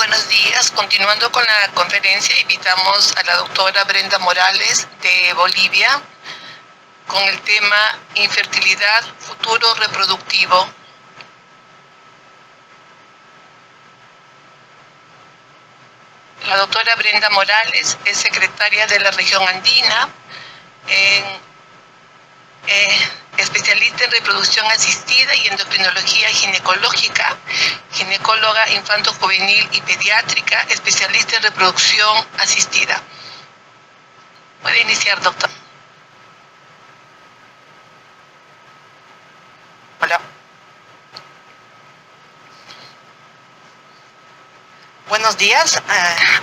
buenos días. Continuando con la conferencia, invitamos a la doctora Brenda Morales de Bolivia con el tema infertilidad, futuro reproductivo. La doctora Brenda Morales es secretaria de la región andina, especialista en reproducción asistida y endocrinología ginecológica, ginecóloga infanto-juvenil y pediátrica, especialista en reproducción asistida. Puede iniciar, doctor. Hola. Buenos días.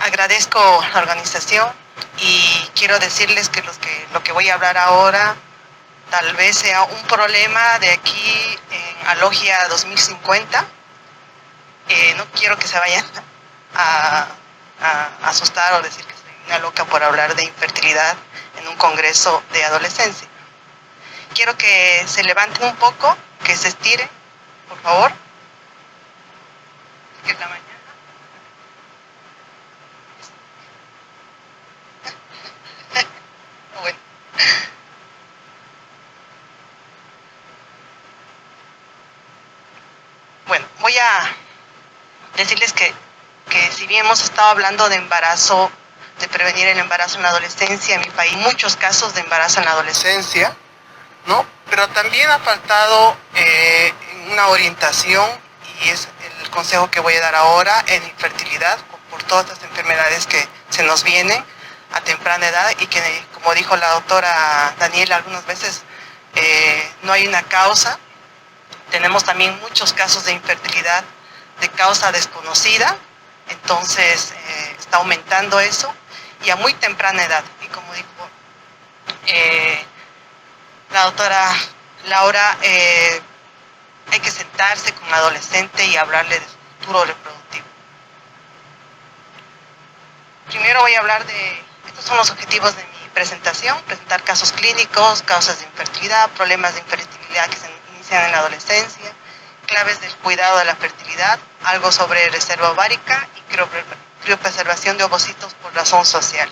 Agradezco la organización y quiero decirles que lo que voy a hablar ahora tal vez sea un problema de aquí en Alogia 2050. No quiero que se vayan a asustar o decir que soy una loca por hablar de infertilidad en un congreso de adolescencia. Quiero que se levanten un poco, que se estiren, por favor. Que es la mañana. Bueno. Bueno, voy a decirles que si bien hemos estado hablando de embarazo, de prevenir el embarazo en la adolescencia, en mi país muchos casos de embarazo en la adolescencia, ¿no? Pero también ha faltado una orientación, y es el consejo que voy a dar ahora en infertilidad, por todas las enfermedades que se nos vienen a temprana edad y que, como dijo la doctora Daniela algunas veces, no hay una causa. Tenemos también muchos casos de infertilidad de causa desconocida, entonces está aumentando eso y a muy temprana edad. Y como dijo la doctora Laura, hay que sentarse con un adolescente y hablarle de su futuro reproductivo. Primero voy a hablar estos son los objetivos de mi presentación: presentar casos clínicos, causas de infertilidad, problemas de infertilidad que se inician en la adolescencia, claves del cuidado de la fertilidad, algo sobre reserva ovárica y criopreservación de ovocitos por razón social.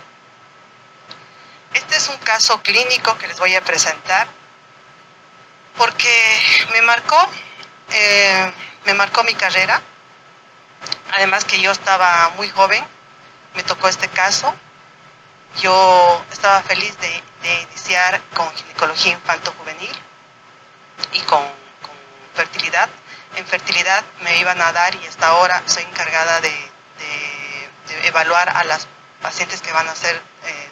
Este es un caso clínico que les voy a presentar porque me marcó mi carrera. Además que yo estaba muy joven, me tocó este caso. Yo estaba feliz de iniciar con ginecología infanto-juvenil y con fertilidad. En fertilidad me iban a dar, y hasta ahora soy encargada de evaluar a las pacientes que van a hacer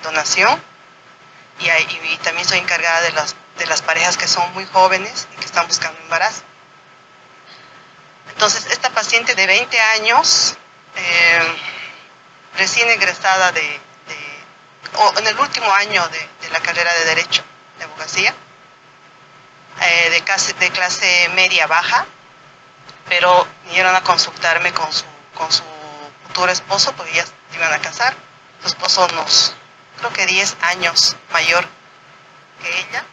donación, y también soy encargada de las parejas que son muy jóvenes y que están buscando embarazo. Entonces, esta paciente de 20 años, recién egresada en el último año de la carrera de Derecho, de Abogacía, de clase media baja, pero vinieron a consultarme con su futuro esposo, porque ya se iban a casar. Su esposo creo que 10 años mayor que ella,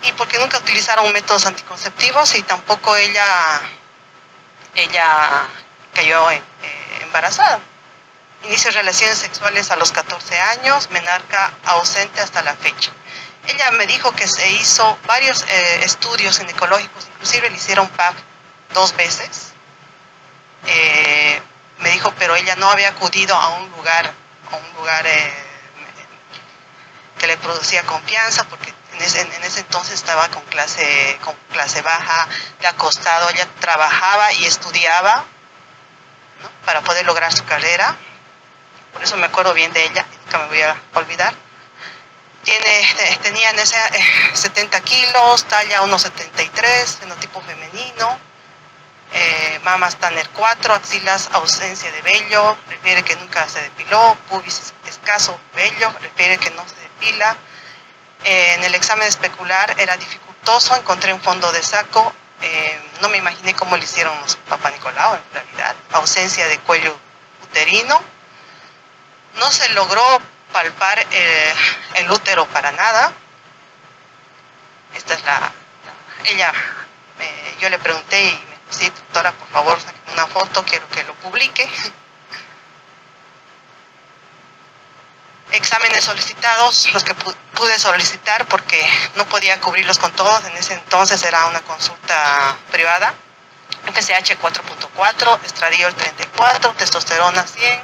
y porque nunca utilizaron métodos anticonceptivos y tampoco ella cayó embarazada. Inició relaciones sexuales a los 14 años, menarca ausente hasta la fecha. Ella me dijo que se hizo varios estudios ginecológicos, inclusive le hicieron PAP 2 veces. Me dijo, pero ella no había acudido a un lugar que le producía confianza, porque en ese entonces estaba con clase baja, de acostado. Ella trabajaba y estudiaba, ¿no?, para poder lograr su carrera. Por eso me acuerdo bien de ella, nunca me voy a olvidar. Tenía 70 kilos, talla 1,73, fenotipo femenino, mamas Tanner 4, axilas ausencia de vello, refiere que nunca se depiló, pubis escaso vello, refiere que no se depila. En el examen especular era dificultoso, encontré un fondo de saco, no me imaginé cómo le hicieron los Papá Nicolau en realidad. Ausencia de cuello uterino, no se logró palpar el útero para nada. Esta es ella, yo le pregunté y me dijo, sí, doctora, por favor, sáqueme una foto, quiero que lo publique. Exámenes solicitados, los que pude solicitar porque no podía cubrirlos con todos, en ese entonces era una consulta privada. FSH 4.4, estradiol 34, testosterona 100,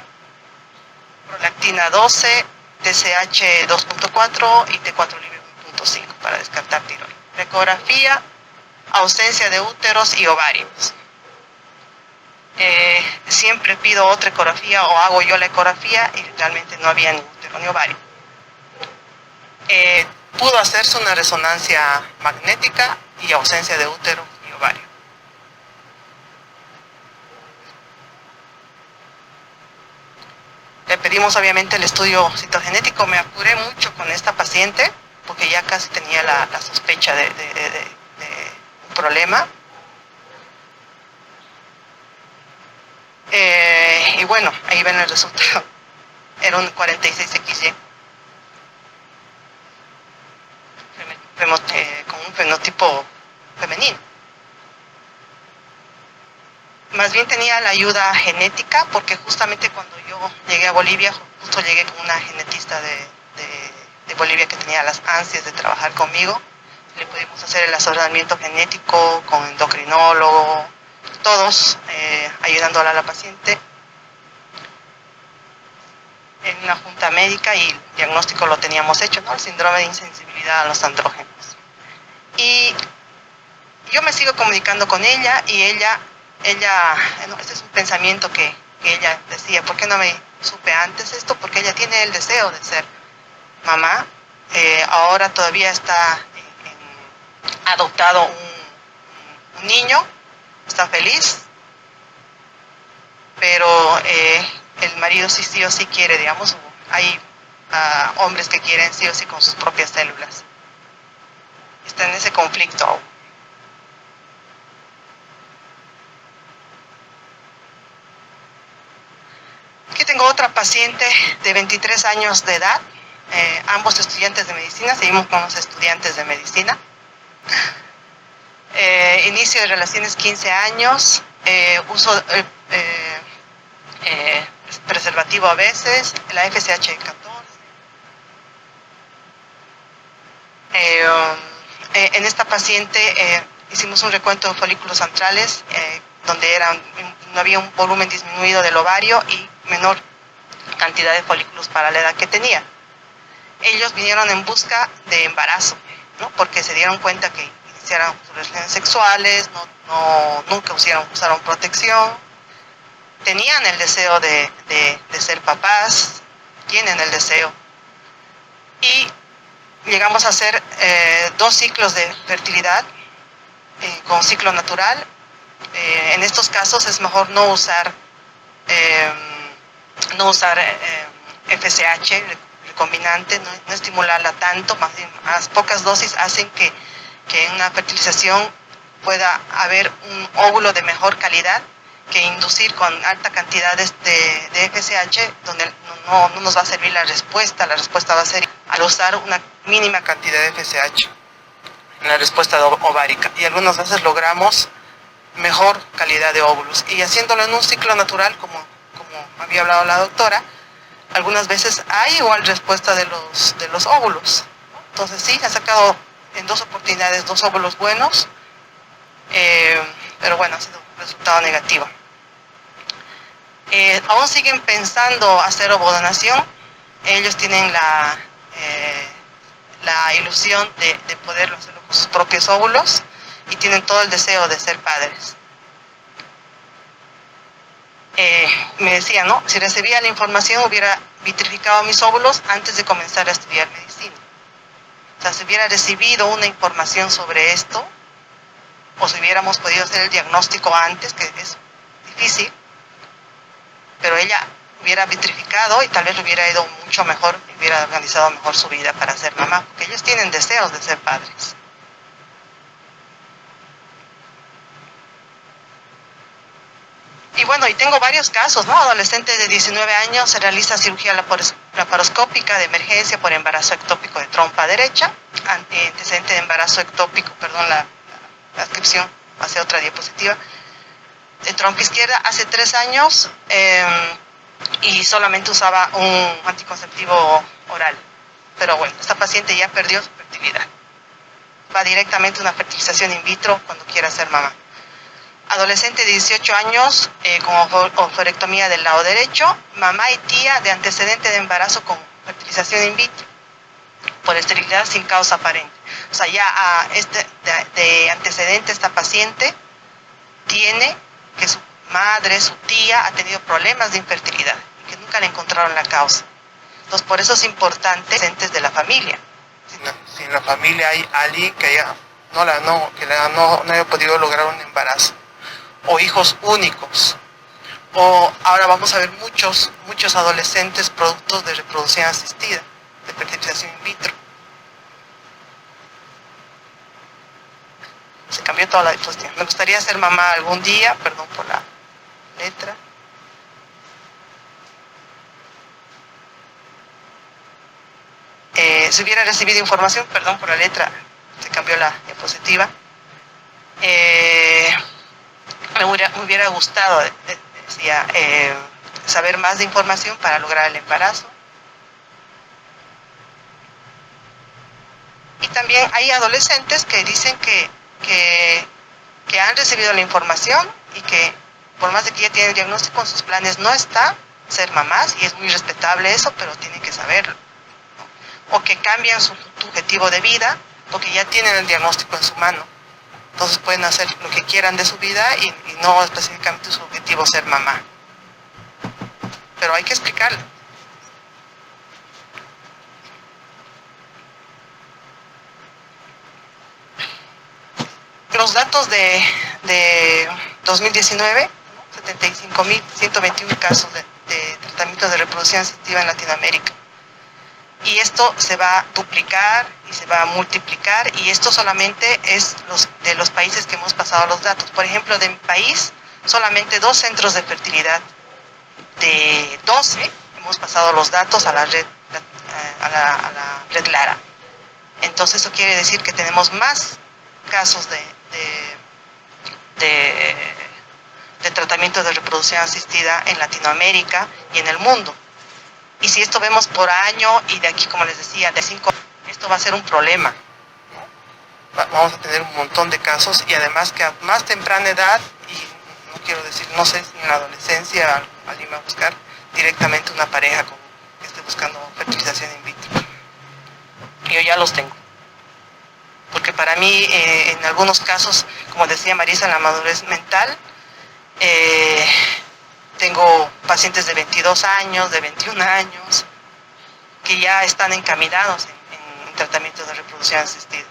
prolactina 12, TSH 2.4 y T4 libre 1.5 para descartar tiroides. Ecografía, ausencia de úteros y ovarios. Siempre pido otra ecografía o hago yo la ecografía y realmente no había ni útero ni ovario. Pudo hacerse una resonancia magnética y ausencia de útero y ovario. Le pedimos obviamente el estudio citogenético. Me apuré mucho con esta paciente porque ya casi tenía la sospecha de un problema. Y bueno, ahí ven el resultado. Era un 46XY. Con un fenotipo femenino. Más bien tenía la ayuda genética, porque justamente cuando yo llegué a Bolivia, justo llegué con una genetista de Bolivia que tenía las ansias de trabajar conmigo. Le pudimos hacer el asesoramiento genético con endocrinólogo, todos ayudándola a la paciente en una junta médica, y el diagnóstico lo teníamos hecho, ¿no? El síndrome de insensibilidad a los andrógenos. Y yo me sigo comunicando con ella y ella, no, este es un pensamiento que ella decía: ¿por qué no me supe antes esto? Porque ella tiene el deseo de ser mamá. Ahora todavía está adoptado un niño, está feliz, pero el marido sí o sí quiere, digamos. Hay hombres que quieren sí o sí con sus propias células. Está en ese conflicto aún. Aquí tengo otra paciente de 23 años de edad, ambos estudiantes de medicina, seguimos con los estudiantes de medicina. Inicio de relaciones 15 años, uso preservativo a veces, la FSH 14. En esta paciente hicimos un recuento de folículos antrales, donde no había un volumen disminuido del ovario y menor cantidad de folículos para la edad que tenía. Ellos vinieron en busca de embarazo, ¿no? Porque se dieron cuenta que iniciaron relaciones sexuales, nunca usaron protección, tenían el deseo de ser papás, tienen el deseo. Y llegamos a hacer 2 ciclos de fertilidad con ciclo natural. En estos casos es mejor no usar FSH recombinante, no estimularla tanto, más pocas dosis hacen que en una fertilización pueda haber un óvulo de mejor calidad, que inducir con alta cantidad de FSH, donde no nos va a servir la respuesta va a ser al usar una mínima cantidad de FSH en la respuesta ovárica, y algunas veces logramos mejor calidad de óvulos, y haciéndolo en un ciclo natural, como había hablado la doctora, algunas veces hay igual respuesta de los óvulos. Entonces sí, ha sacado en 2 oportunidades 2 óvulos buenos, pero bueno, ha sido un resultado negativo. Aún siguen pensando hacer ovodonación. Ellos tienen la ilusión de poder hacerlo con sus propios óvulos y tienen todo el deseo de ser padres. Me decía, ¿no? Si recibía la información hubiera vitrificado mis óvulos antes de comenzar a estudiar medicina. O sea, si hubiera recibido una información sobre esto, o si hubiéramos podido hacer el diagnóstico antes, que es difícil, pero ella hubiera vitrificado y tal vez le hubiera ido mucho mejor, hubiera organizado mejor su vida para ser mamá, porque ellos tienen deseos de ser padres. Y bueno, y tengo varios casos, ¿no? Adolescente de 19 años se realiza cirugía laparoscópica de emergencia por embarazo ectópico de trompa derecha, antecedente de embarazo ectópico, perdón, la descripción, hacia otra diapositiva. tronco izquierda hace 3 años y solamente usaba un anticonceptivo oral. Pero bueno, esta paciente ya perdió su fertilidad. Va directamente a una fertilización in vitro cuando quiera ser mamá. Adolescente de 18 años con ovarectomía del lado derecho, mamá y tía de antecedente de embarazo con fertilización in vitro por esterilidad sin causa aparente. O sea, ya de antecedente esta paciente tiene que su madre, su tía ha tenido problemas de infertilidad y que nunca le encontraron la causa. Entonces, por eso es importante presentes de la familia. Si en la familia hay alguien que no haya podido lograr un embarazo, o hijos únicos, o ahora vamos a ver muchos adolescentes productos de reproducción asistida, de fertilización in vitro. Se cambió toda la diapositiva. Me gustaría ser mamá algún día, perdón por la letra. Si hubiera recibido información, perdón por la letra, se cambió la diapositiva. Me hubiera gustado, decía, saber más de información para lograr el embarazo. Y también hay adolescentes que dicen que han recibido la información y que por más de que ya tienen el diagnóstico, en sus planes no está ser mamás, y es muy respetable eso, pero tienen que saberlo. O que cambian su objetivo de vida porque ya tienen el diagnóstico en su mano. Entonces pueden hacer lo que quieran de su vida y no específicamente su objetivo ser mamá. Pero hay que explicarlo. Los datos de 2019, 75.121 casos de tratamiento de reproducción asistida en Latinoamérica. Y esto se va a duplicar y se va a multiplicar, y esto solamente es de los países que hemos pasado los datos. Por ejemplo, de mi país, solamente 2 centros de fertilidad de 12 hemos pasado los datos a la red Lara. Entonces eso quiere decir que tenemos más casos de tratamiento de reproducción asistida en Latinoamérica y en el mundo. Y si esto vemos por año, y de aquí, como les decía, de 5 años, esto va a ser un problema. Vamos a tener un montón de casos, y además que a más temprana edad, y no quiero decir, no sé si en la adolescencia alguien va a buscar directamente una pareja que esté buscando fertilización in vitro. Yo ya los tengo. Porque para mí, en algunos casos, como decía Marisa, en la madurez mental, tengo pacientes de 22 años, de 21 años, que ya están encaminados en tratamiento de reproducción asistida.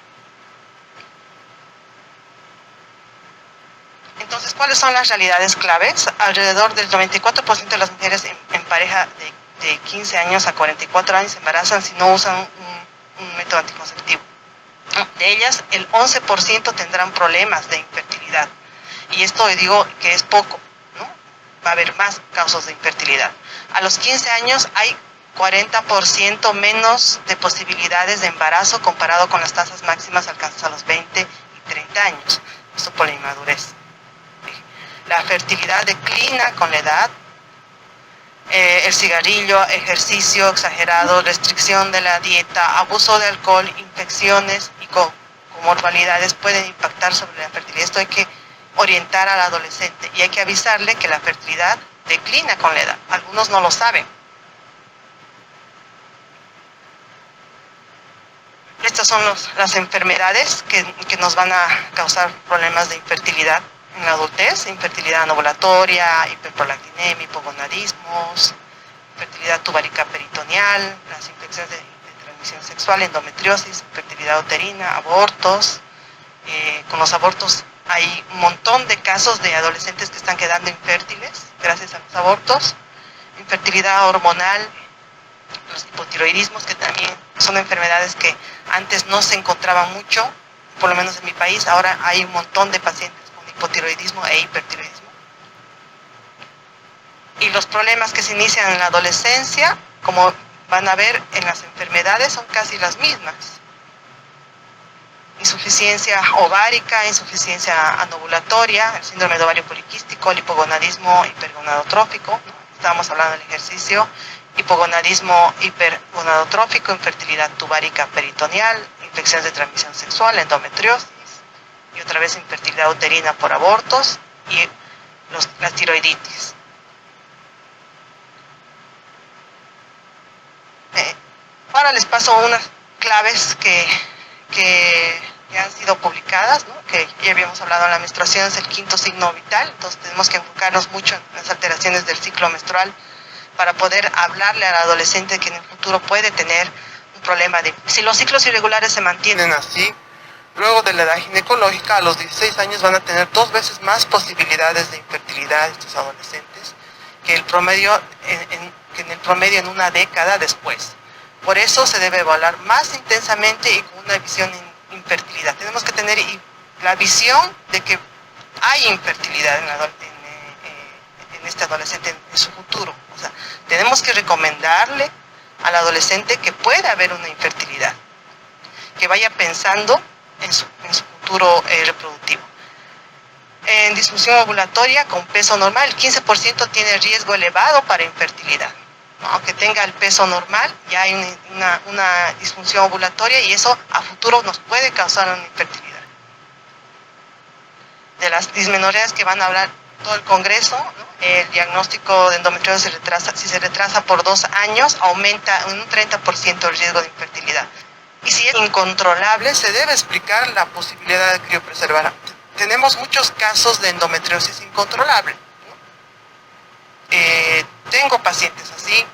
Entonces, ¿cuáles son las realidades claves? Alrededor del 94% de las mujeres en pareja de 15 años a 44 años se embarazan si no usan un método anticonceptivo. De ellas, el 11% tendrán problemas de infertilidad. Y esto digo que es poco, ¿no? Va a haber más casos de infertilidad. A los 15 años hay 40% menos de posibilidades de embarazo comparado con las tasas máximas alcanzadas a los 20 y 30 años. Esto por la inmadurez. La fertilidad declina con la edad. El cigarrillo, ejercicio exagerado, restricción de la dieta, abuso de alcohol, infecciones y comorbilidades pueden impactar sobre la fertilidad. Esto hay que orientar al adolescente y hay que avisarle que la fertilidad declina con la edad. Algunos no lo saben. Estas son las enfermedades que nos van a causar problemas de infertilidad en la adultez: infertilidad anovulatoria, hiperprolactinemia, hipogonadismos, infertilidad tubárica peritoneal, las infecciones de transmisión sexual, endometriosis, infertilidad uterina, abortos. Con los abortos hay un montón de casos de adolescentes que están quedando infértiles gracias a los abortos. Infertilidad hormonal, los hipotiroidismos, que también son enfermedades que antes no se encontraban mucho, por lo menos en mi país. Ahora hay un montón de pacientes con hipotiroidismo e hipertiroidismo. Y los problemas que se inician en la adolescencia, como van a ver en las enfermedades, son casi las mismas. insuficiencia ovárica, insuficiencia anovulatoria, el síndrome de ovario poliquístico, el hipogonadismo hipergonadotrófico, estábamos hablando del ejercicio, hipogonadismo hipergonadotrófico, infertilidad tubárica peritoneal, infecciones de transmisión sexual, endometriosis, y otra vez infertilidad uterina por abortos y la tiroiditis. Ahora les paso unas claves que han sido publicadas, ¿no? Que ya habíamos hablado, la menstruación es el quinto signo vital, entonces tenemos que enfocarnos mucho en las alteraciones del ciclo menstrual para poder hablarle al adolescente que en el futuro puede tener un problema de... Si los ciclos irregulares se mantienen así, luego de la edad ginecológica, a los 16 años van a tener 2 veces más posibilidades de infertilidad estos adolescentes que el promedio en una década después. Por eso se debe evaluar más intensamente y con una visión en infertilidad. Tenemos que tener la visión de que hay infertilidad en este adolescente en su futuro. O sea, tenemos que recomendarle al adolescente que puede haber una infertilidad, que vaya pensando en su futuro reproductivo. En disfunción ovulatoria con peso normal, el 15% tiene riesgo elevado para infertilidad. Aunque tenga el peso normal, ya hay una disfunción ovulatoria y eso a futuro nos puede causar una infertilidad. De las dismenorreas que van a hablar todo el Congreso, ¿no? El diagnóstico de endometriosis si se retrasa por 2 años, aumenta en un 30% el riesgo de infertilidad. Y si es incontrolable, se debe explicar la posibilidad de criopreservar. Tenemos muchos casos de endometriosis incontrolable, ¿no? Tengo pacientes así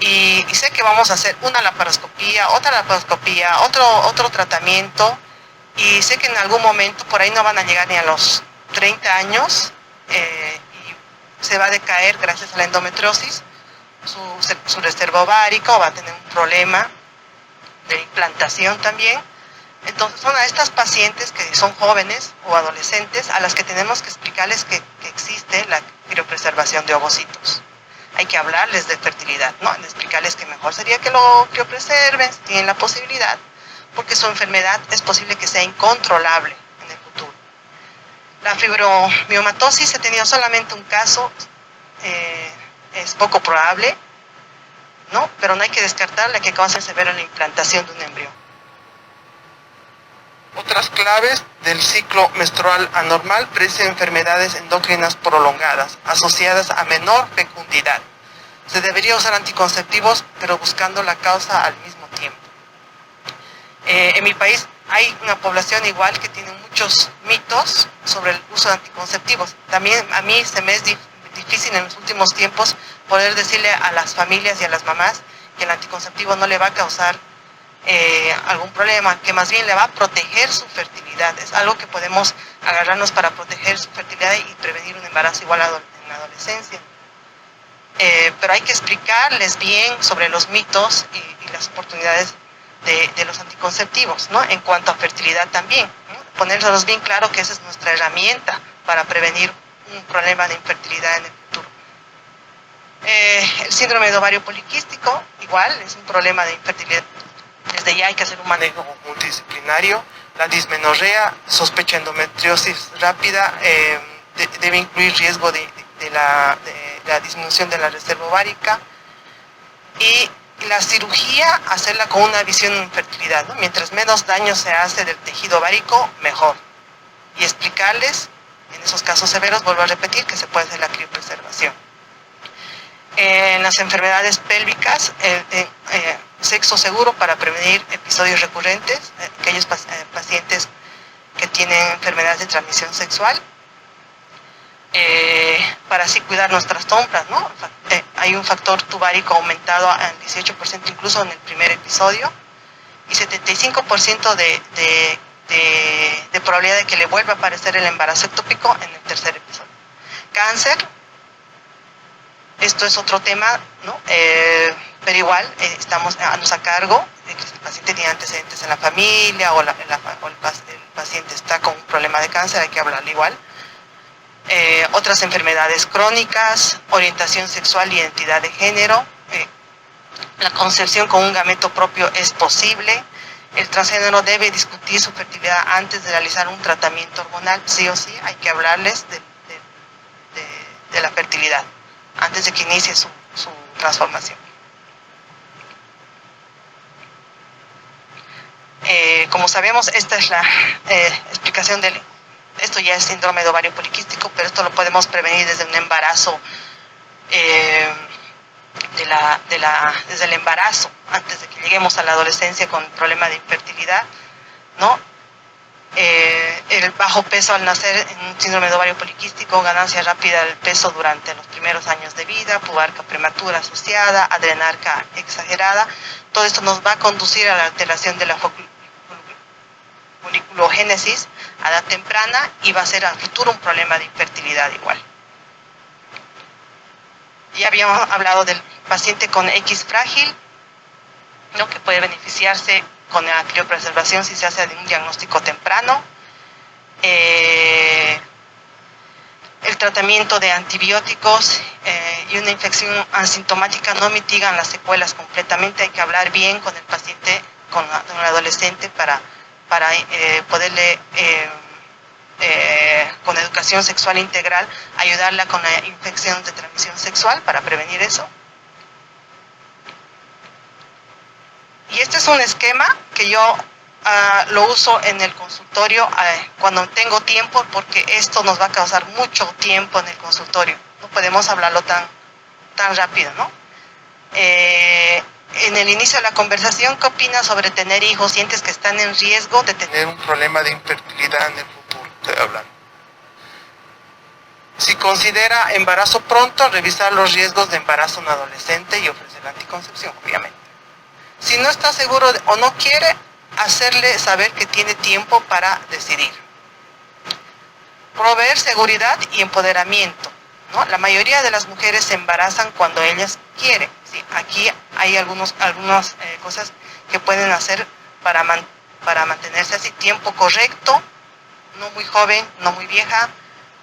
y sé que vamos a hacer una laparoscopía, otra laparoscopía, otro tratamiento, y sé que en algún momento por ahí no van a llegar ni a los 30 años y se va a decaer gracias a la endometriosis su reserva ovárica, o va a tener un problema de implantación también. Entonces son a estas pacientes que son jóvenes o adolescentes a las que tenemos que explicarles que existe la criopreservación de ovocitos. Hay que hablarles de fertilidad, ¿no? De explicarles que mejor sería que lo criopreserven si tienen la posibilidad, porque su enfermedad es posible que sea incontrolable en el futuro. La fibromiomatosis, he tenido solamente un caso, es poco probable, ¿no? Pero no hay que descartarla, que causa severa la implantación de un embrión. Otras claves del ciclo menstrual anormal predicen enfermedades endocrinas prolongadas asociadas a menor fecundidad. Se debería usar anticonceptivos, pero buscando la causa al mismo tiempo. En mi país hay una población igual que tiene muchos mitos sobre el uso de anticonceptivos. También a mí se me es difícil en los últimos tiempos poder decirle a las familias y a las mamás que el anticonceptivo no le va a causar algún problema, que más bien le va a proteger su fertilidad. Es algo que podemos agarrarnos para proteger su fertilidad y prevenir un embarazo igual en la adolescencia. Pero hay que explicarles bien sobre los mitos y las oportunidades de los anticonceptivos, ¿no? En cuanto a fertilidad también, ¿no? Ponérselos bien claro que esa es nuestra herramienta para prevenir un problema de infertilidad en el futuro. El síndrome de ovario poliquístico, igual, es un problema de infertilidad. Desde ya hay que hacer un manejo multidisciplinario. La dismenorrea, sospecha endometriosis rápida, debe incluir riesgo de la disminución de la reserva ovárica, y la cirugía, hacerla con una visión en fertilidad, ¿no? Mientras menos daño se hace del tejido ovárico, mejor. Y explicarles, en esos casos severos, vuelvo a repetir, que se puede hacer la criopreservación. En las enfermedades pélvicas, sexo seguro para prevenir episodios recurrentes, aquellos pacientes que tienen enfermedades de transmisión sexual, para así cuidar nuestras trompas, ¿no? Hay un factor tubárico aumentado al 18% incluso en el primer episodio, y 75% de probabilidad de que le vuelva a aparecer el embarazo ectópico en el tercer episodio. Cáncer, esto es otro tema, ¿no? Pero igual estamos a cargo de que el paciente tiene antecedentes en la familia o el paciente está con un problema de cáncer, hay que hablarle igual. Otras enfermedades crónicas, orientación sexual y identidad de género, la concepción con un gameto propio es posible, el transgénero debe discutir su fertilidad antes de realizar un tratamiento hormonal. Sí o sí hay que hablarles de la fertilidad antes de que inicie su transformación. Como sabemos, esta es la explicación del... Esto ya es síndrome de ovario poliquístico, pero esto lo podemos prevenir desde un embarazo, desde el embarazo, antes de que lleguemos a la adolescencia con el problema de infertilidad, ¿no? El bajo peso al nacer en un síndrome de ovario poliquístico, ganancia rápida del peso durante los primeros años de vida, pubarca prematura asociada, adrenarca exagerada. Todo esto nos va a conducir a la alteración de la foliculogénesis a edad temprana y va a ser a futuro un problema de infertilidad igual. Ya habíamos hablado del paciente con X frágil, ¿no? Que puede beneficiarse con la criopreservación si se hace de un diagnóstico temprano. El tratamiento de antibióticos y una infección asintomática no mitigan las secuelas completamente. Hay que hablar bien con el paciente, con el adolescente para poderle, con educación sexual integral, ayudarla con la infección de transmisión sexual para prevenir eso. Y este es un esquema que yo lo uso en el consultorio cuando tengo tiempo, porque esto nos va a causar mucho tiempo en el consultorio. No podemos hablarlo tan rápido, ¿no? En el inicio de la conversación, ¿qué opinas sobre tener hijos? ¿Sientes que están en riesgo de tener un problema de infertilidad en el futuro? Estoy hablando. Si considera embarazo pronto, revisar los riesgos de embarazo en adolescente y ofrecer la anticoncepción, obviamente. Si no está seguro o no quiere, hacerle saber que tiene tiempo para decidir. Proveer seguridad y empoderamiento, ¿no? La mayoría de las mujeres se embarazan cuando ellas quieren, ¿sí? Aquí hay algunas cosas que pueden hacer para mantenerse así. Tiempo correcto, no muy joven, no muy vieja.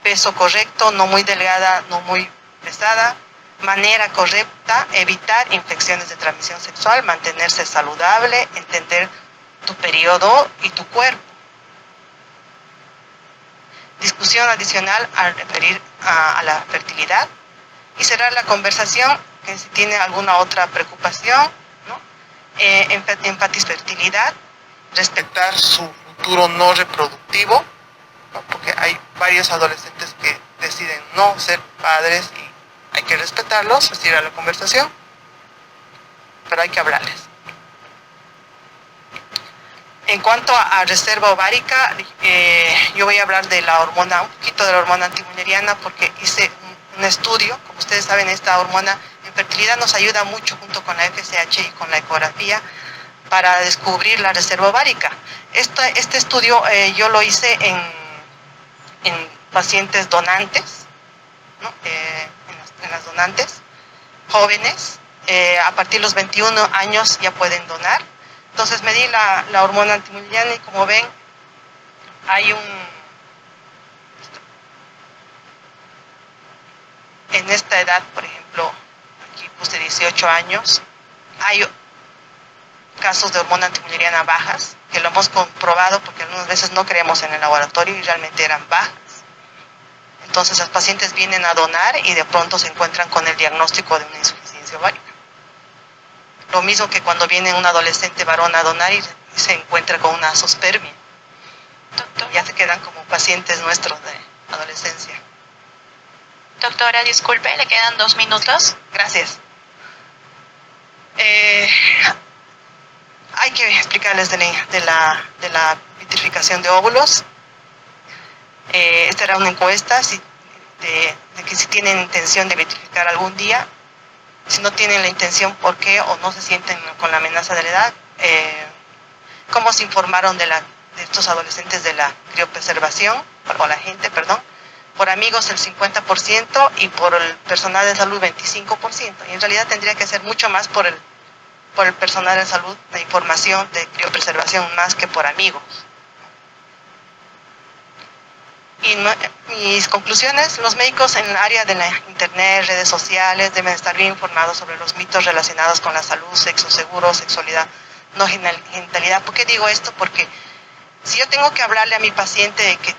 Peso correcto, no muy delgada, no muy pesada. Manera correcta, evitar infecciones de transmisión sexual, mantenerse saludable, entender tu periodo y tu cuerpo. Discusión adicional al referir a la fertilidad y cerrar la conversación, que si tiene alguna otra preocupación, ¿no? Enfatizar fertilidad, respetar su futuro no reproductivo, ¿no? Porque hay varios adolescentes que deciden no ser padres y hay que respetarlos, retirar la conversación, pero hay que hablarles. En cuanto a reserva ovárica, yo voy a hablar de la hormona, un poquito de la hormona antimulleriana, porque hice un estudio. Como ustedes saben, esta hormona en fertilidad nos ayuda mucho junto con la FSH y con la ecografía para descubrir la reserva ovárica. Este estudio yo lo hice en pacientes donantes, ¿no? En las donantes jóvenes, a partir de los 21 años ya pueden donar. Entonces medí la hormona antimulleriana y como ven hay en esta edad, por ejemplo, aquí puse 18 años, hay casos de hormona antimulleriana bajas, que lo hemos comprobado porque algunas veces no creemos en el laboratorio y realmente eran bajas. Entonces los pacientes vienen a donar y de pronto se encuentran con el diagnóstico de una insuficiencia ovárica. Lo mismo que cuando viene un adolescente varón a donar y se encuentra con una azoospermia. Ya se quedan como pacientes nuestros de adolescencia. Doctora, disculpe, le quedan 2 minutos. Gracias. Hay que explicarles de la vitrificación de óvulos. Esta era una encuesta de que si tienen intención de vitrificar algún día, si no tienen la intención, ¿por qué? O no se sienten con la amenaza de la edad. ¿Cómo se informaron de estos adolescentes de la criopreservación? O la gente, perdón. Por amigos el 50% y por el personal de salud 25%. Y en realidad tendría que ser mucho más por el personal de salud, la información de criopreservación, más que por amigos. Y mis conclusiones: los médicos en el área de la internet, redes sociales, deben estar bien informados sobre los mitos relacionados con la salud, sexo seguro, sexualidad no genitalidad. ¿Por qué digo esto? Porque si yo tengo que hablarle a mi paciente de que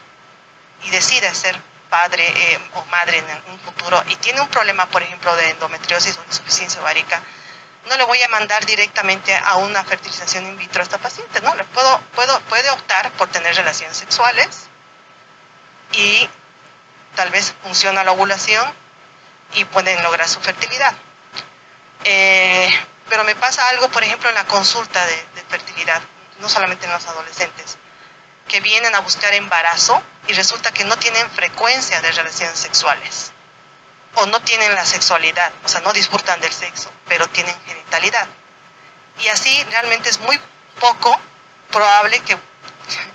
y decide ser padre o madre en un futuro y tiene un problema, por ejemplo, de endometriosis o insuficiencia ovárica, no le voy a mandar directamente a una fertilización in vitro a esta paciente, ¿no? Puede optar por tener relaciones sexuales y tal vez funciona la ovulación y pueden lograr su fertilidad. Pero me pasa algo, por ejemplo, en la consulta de fertilidad, no solamente en los adolescentes, que vienen a buscar embarazo y resulta que no tienen frecuencia de relaciones sexuales o no tienen la sexualidad, o sea, no disfrutan del sexo, pero tienen genitalidad. Y así realmente es muy poco probable que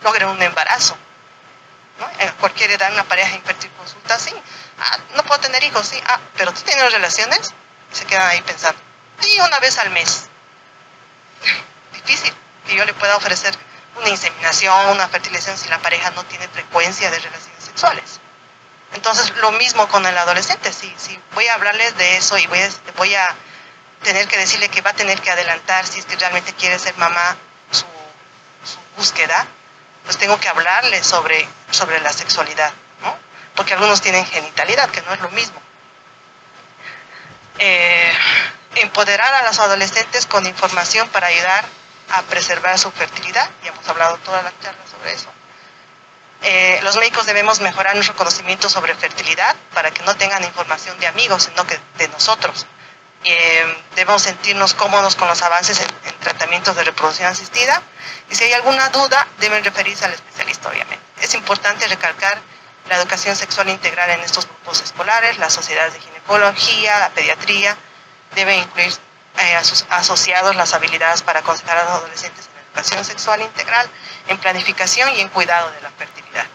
logren un embarazo, ¿no? En cualquier edad una pareja infértil consulta, sí, no puedo tener hijos, sí, pero tú tienes relaciones, y se quedan ahí pensando, sí, una vez al mes. Difícil que yo le pueda ofrecer una inseminación, una fertilización si la pareja no tiene frecuencia de relaciones sexuales. Entonces, lo mismo con el adolescente. Si voy a hablarles de eso y voy a tener que decirle que va a tener que adelantar si es que realmente quiere ser mamá su búsqueda, pues tengo que hablarles sobre la sexualidad, ¿no? Porque algunos tienen genitalidad, que no es lo mismo. Empoderar a los adolescentes con información para ayudar a preservar su fertilidad. Ya hemos hablado toda la charla sobre eso. Los médicos debemos mejorar nuestro conocimiento sobre fertilidad para que no tengan información de amigos, sino que de nosotros. Debemos sentirnos cómodos con los avances en tratamientos de reproducción asistida y si hay alguna duda deben referirse al especialista, obviamente. Es importante recalcar la educación sexual integral en estos grupos escolares, las sociedades de ginecología, la pediatría, deben incluir a sus asociados las habilidades para aconsejar a los adolescentes en educación sexual integral, en planificación y en cuidado de la fertilidad.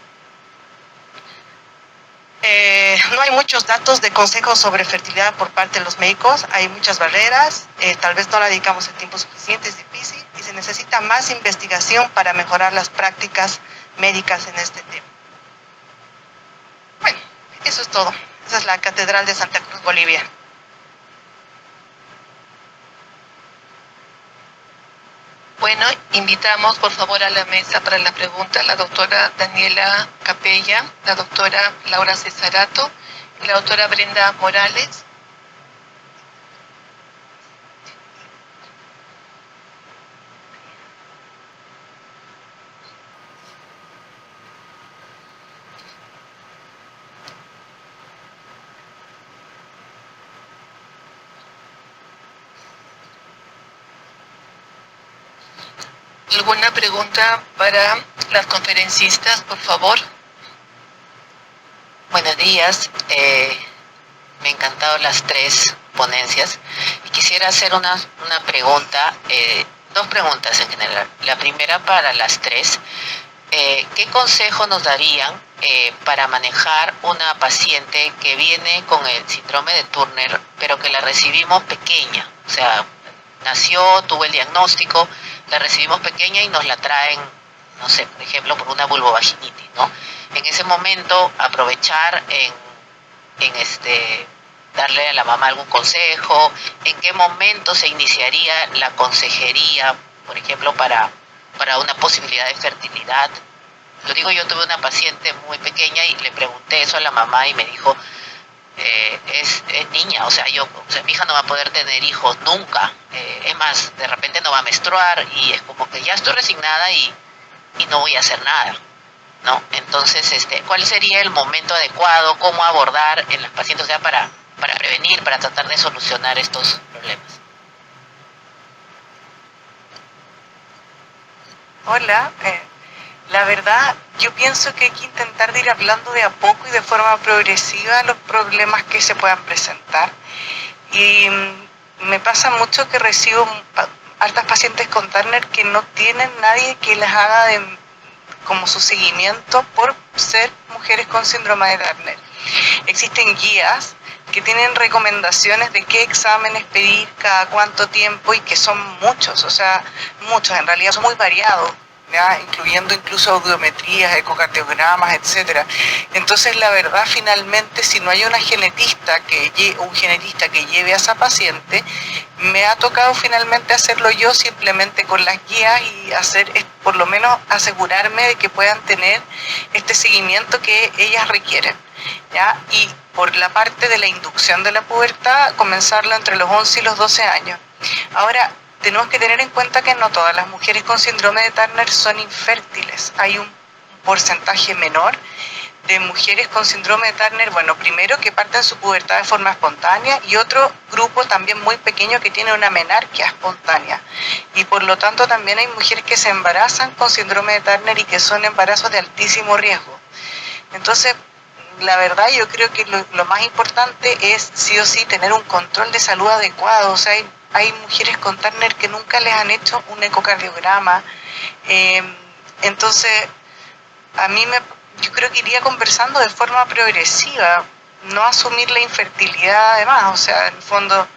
No hay muchos datos de consejos sobre fertilidad por parte de los médicos, hay muchas barreras, tal vez no la dedicamos el tiempo suficiente, es difícil y se necesita más investigación para mejorar las prácticas médicas en este tema. Bueno, eso es todo. Esa es la Catedral de Santa Cruz, Bolivia. Bueno, invitamos por favor a la mesa para la pregunta a la doctora Daniela Capella, la doctora Laura Cesarato y la doctora Brenda Morales. ¿Alguna pregunta para las conferencistas, por favor? Buenos días, me han encantado las tres ponencias y quisiera hacer una pregunta, dos preguntas en general. La primera para las tres, ¿qué consejo nos darían para manejar una paciente que viene con el síndrome de Turner, pero que la recibimos pequeña? O sea, nació, tuvo el diagnóstico, la recibimos pequeña y nos la traen, no sé, por ejemplo, por una vulvovaginitis, ¿no? En ese momento, aprovechar en darle a la mamá algún consejo, en qué momento se iniciaría la consejería, por ejemplo, para una posibilidad de fertilidad. Lo digo, yo tuve una paciente muy pequeña y le pregunté eso a la mamá y me dijo, es niña, o sea, mi hija no va a poder tener hijos nunca, es más, de repente no va a menstruar y es como que ya estoy resignada y no voy a hacer nada, ¿no? Entonces, ¿cuál sería el momento adecuado, cómo abordar en las pacientes, o sea, para prevenir, para tratar de solucionar estos problemas? Hola, la verdad, yo pienso que hay que intentar de ir hablando de a poco y de forma progresiva los problemas que se puedan presentar. Y me pasa mucho que recibo hartas pacientes con Turner que no tienen nadie que les haga como su seguimiento por ser mujeres con síndrome de Turner. Existen guías que tienen recomendaciones de qué exámenes pedir cada cuánto tiempo y que son muchos, o sea, muchos, en realidad son muy variados. ¿ya? Incluyendo incluso audiometrías, ecocardiogramas, etcétera. Entonces, la verdad, finalmente, si no hay un genetista que lleve a esa paciente, me ha tocado finalmente hacerlo yo simplemente con las guías y por lo menos asegurarme de que puedan tener este seguimiento que ellas requieren, ¿ya? Y por la parte de la inducción de la pubertad, comenzarla entre los 11 y los 12 años. Ahora, tenemos que tener en cuenta que no todas las mujeres con síndrome de Turner son infértiles. Hay un porcentaje menor de mujeres con síndrome de Turner, bueno, primero que parten su pubertad de forma espontánea y otro grupo también muy pequeño que tiene una menarquia espontánea. Y por lo tanto también hay mujeres que se embarazan con síndrome de Turner y que son embarazos de altísimo riesgo. Entonces, la verdad yo creo que lo más importante es sí o sí tener un control de salud adecuado. O sea, hay mujeres con Turner que nunca les han hecho un ecocardiograma. Entonces, yo creo que iría conversando de forma progresiva, no asumir la infertilidad además. O sea, en el fondo,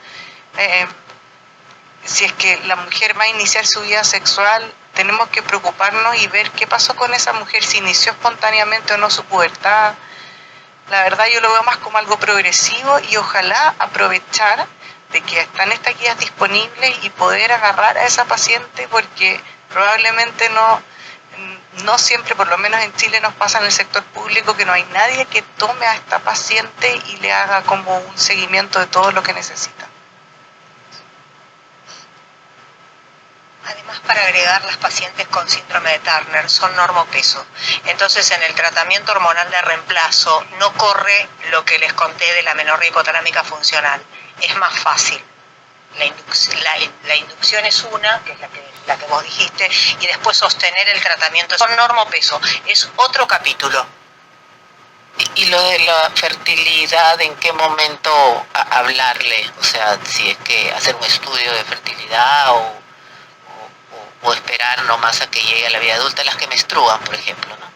si es que la mujer va a iniciar su vida sexual, tenemos que preocuparnos y ver qué pasó con esa mujer, si inició espontáneamente o no su pubertad. La verdad yo lo veo más como algo progresivo y ojalá aprovechar de que están estas guías disponibles y poder agarrar a esa paciente, porque probablemente no siempre, por lo menos en Chile nos pasa en el sector público, que no hay nadie que tome a esta paciente y le haga como un seguimiento de todo lo que necesita. Además, para agregar, las pacientes con síndrome de Turner son normopeso. Entonces, en el tratamiento hormonal de reemplazo no corre lo que les conté de la menorrea hipotalámica funcional. Es más fácil. La inducción es una, que es la que vos dijiste, y después sostener el tratamiento. Son normopeso. Es otro capítulo. Y lo de la fertilidad, ¿en qué momento hablarle? O sea, si es que hacer un estudio de fertilidad o esperar nomás a que llegue a la vida adulta, las que menstruan, por ejemplo, ¿no?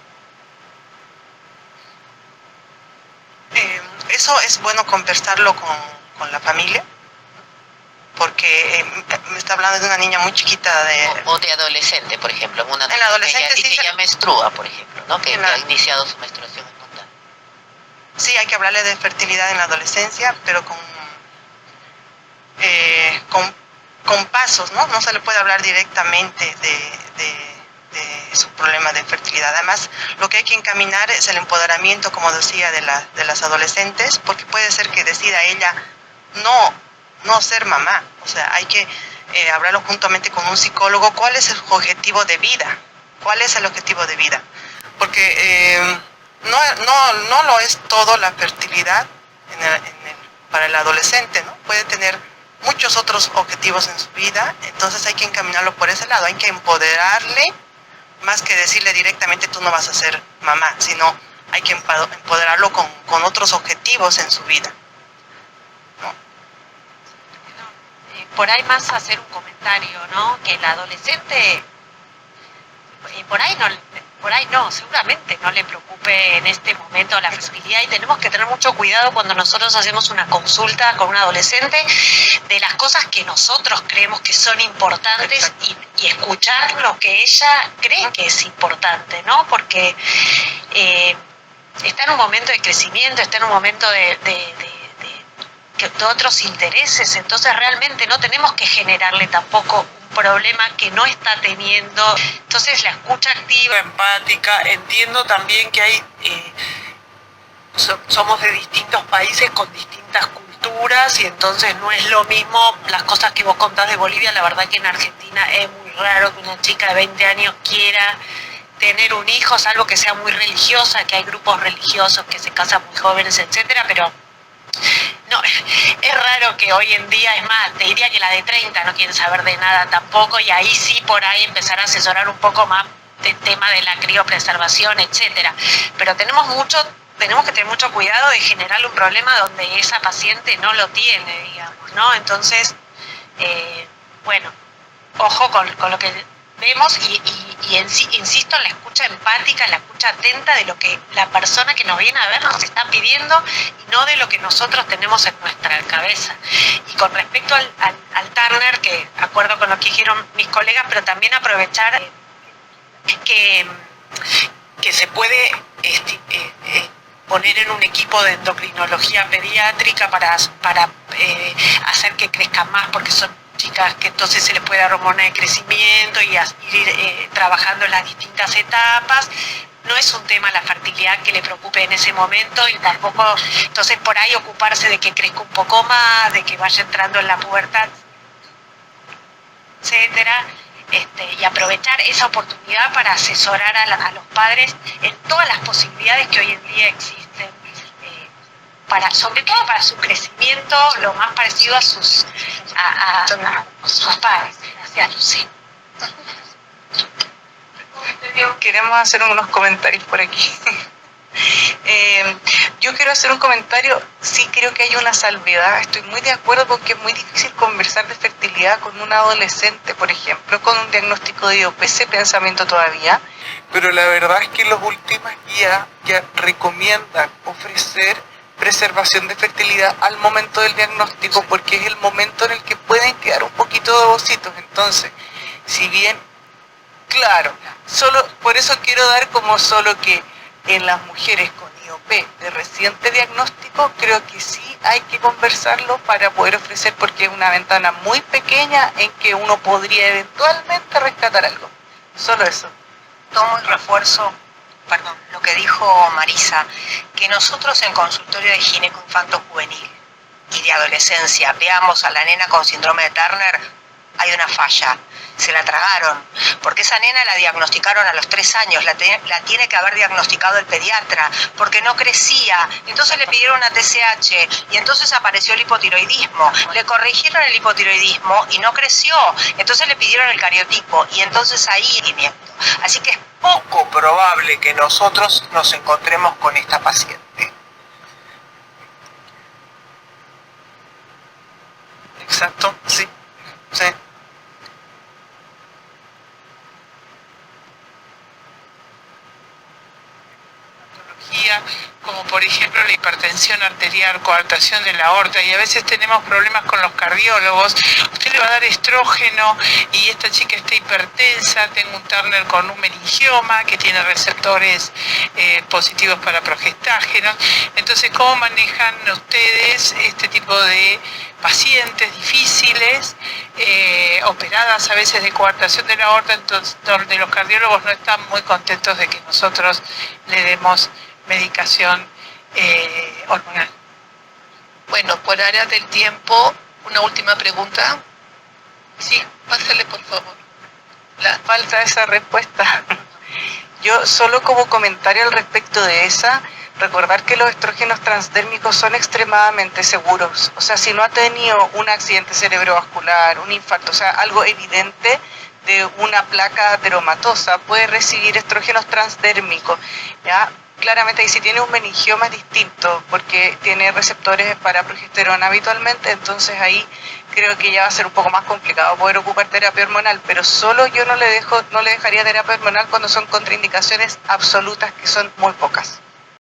Eso es bueno conversarlo con la familia, porque me está hablando de una niña muy chiquita o de adolescente, por ejemplo, en la adolescente que ya menstrua, por ejemplo, ¿no? Que ha iniciado su menstruación espontánea. Sí, hay que hablarle de fertilidad en la adolescencia, pero con pasos, ¿no? No se le puede hablar directamente de su problema de fertilidad. Además, lo que hay que encaminar es el empoderamiento, como decía, de las adolescentes, porque puede ser que decida ella no ser mamá. O sea, hay que hablarlo juntamente con un psicólogo. ¿Cuál es el objetivo de vida? ¿Cuál es el objetivo de vida? Porque no lo es todo la fertilidad para el adolescente, ¿no? Puede tener muchos otros objetivos en su vida, entonces hay que encaminarlo por ese lado, hay que empoderarle, más que decirle directamente tú no vas a ser mamá, sino hay que empoderarlo con otros objetivos en su vida, ¿no? Por ahí más hacer un comentario, ¿no? Que el adolescente, por ahí no, seguramente no le preocupe en este momento la fertilidad, y tenemos que tener mucho cuidado cuando nosotros hacemos una consulta con un adolescente de las cosas que nosotros creemos que son importantes y escuchar lo que ella cree que es importante, ¿no? Porque está en un momento de crecimiento, está en un momento de otros intereses, entonces realmente no tenemos que generarle tampoco problema que no está teniendo. Entonces la escucha activa, empática. Entiendo también que hay somos de distintos países con distintas culturas, y entonces no es lo mismo las cosas que vos contás de Bolivia. La verdad que en Argentina es muy raro que una chica de 20 años quiera tener un hijo, salvo que sea muy religiosa, que hay grupos religiosos que se casan muy jóvenes, etcétera, pero no, es raro que hoy en día, es más, te diría que la de 30 no quiere saber de nada tampoco, y ahí sí por ahí empezar a asesorar un poco más del tema de la criopreservación, etcétera. Pero tenemos que tener mucho cuidado de generarle un problema donde esa paciente no lo tiene, digamos, ¿no? Entonces, bueno, ojo con lo que vemos y insisto en la escucha empática, en la escucha atenta de lo que la persona que nos viene a ver nos está pidiendo y no de lo que nosotros tenemos en nuestra cabeza. Y con respecto al Turner, que acuerdo con lo que dijeron mis colegas, pero también aprovechar que se puede poner en un equipo de endocrinología pediátrica para hacer que crezcan más, porque son chicas que entonces se les puede dar hormona de crecimiento y ir trabajando en las distintas etapas. No es un tema la fertilidad que le preocupe en ese momento, y tampoco, entonces por ahí ocuparse de que crezca un poco más, de que vaya entrando en la pubertad, etcétera, y aprovechar esa oportunidad para asesorar a los padres en todas las posibilidades que hoy en día existen, sobre todo para su crecimiento lo más parecido a sus padres. Gracias, Lucy. Queremos hacer unos comentarios por aquí. Yo quiero hacer un comentario. Sí, creo que hay una salvedad. Estoy muy de acuerdo con que es muy difícil conversar de fertilidad con un adolescente, por ejemplo, con un diagnóstico de IOP, ese pensamiento todavía. Pero la verdad es que las últimas guías ya recomiendan ofrecer preservación de fertilidad al momento del diagnóstico, porque es el momento en el que pueden quedar un poquito de ovocitos. Entonces, si bien, claro, solo por eso quiero dar como solo que en las mujeres con IOP de reciente diagnóstico, creo que sí hay que conversarlo para poder ofrecer, porque es una ventana muy pequeña en que uno podría eventualmente rescatar algo. Solo eso. Tomo y refuerzo, lo que dijo Marisa, que nosotros en consultorio de gineco infanto juvenil y de adolescencia veamos a la nena con síndrome de Turner, hay una falla. Se la tragaron, porque esa nena la diagnosticaron a los 3 años, la tiene que haber diagnosticado el pediatra, porque no crecía, entonces le pidieron una TSH y entonces apareció el hipotiroidismo, le corrigieron el hipotiroidismo y no creció, entonces le pidieron el cariotipo y entonces ahí seguimiento. Así que es poco probable que nosotros nos encontremos con esta paciente. Exacto, sí, sí. Como por ejemplo la hipertensión arterial, coartación de la aorta, y a veces tenemos problemas con los cardiólogos. Usted le va a dar estrógeno y esta chica está hipertensa, tengo un Turner con un meningioma que tiene receptores positivos para progestágenos. Entonces, ¿cómo manejan ustedes este tipo de pacientes difíciles, operadas a veces de coartación de la aorta, entonces, donde los cardiólogos no están muy contentos de que nosotros le demos medicación hormonal? Bueno, por área del tiempo, una última pregunta. Sí, pásale por favor. Falta esa respuesta. Yo solo como comentario al respecto de esa, recordar que los estrógenos transdérmicos son extremadamente seguros. O sea, si no ha tenido un accidente cerebrovascular, un infarto, o sea, algo evidente de una placa ateromatosa, puede recibir estrógenos transdérmicos, ¿ya? Claramente, y si tiene un meningioma es distinto, porque tiene receptores para progesterona habitualmente, entonces ahí creo que ya va a ser un poco más complicado poder ocupar terapia hormonal, pero solo yo no le dejaría terapia hormonal cuando son contraindicaciones absolutas, que son muy pocas.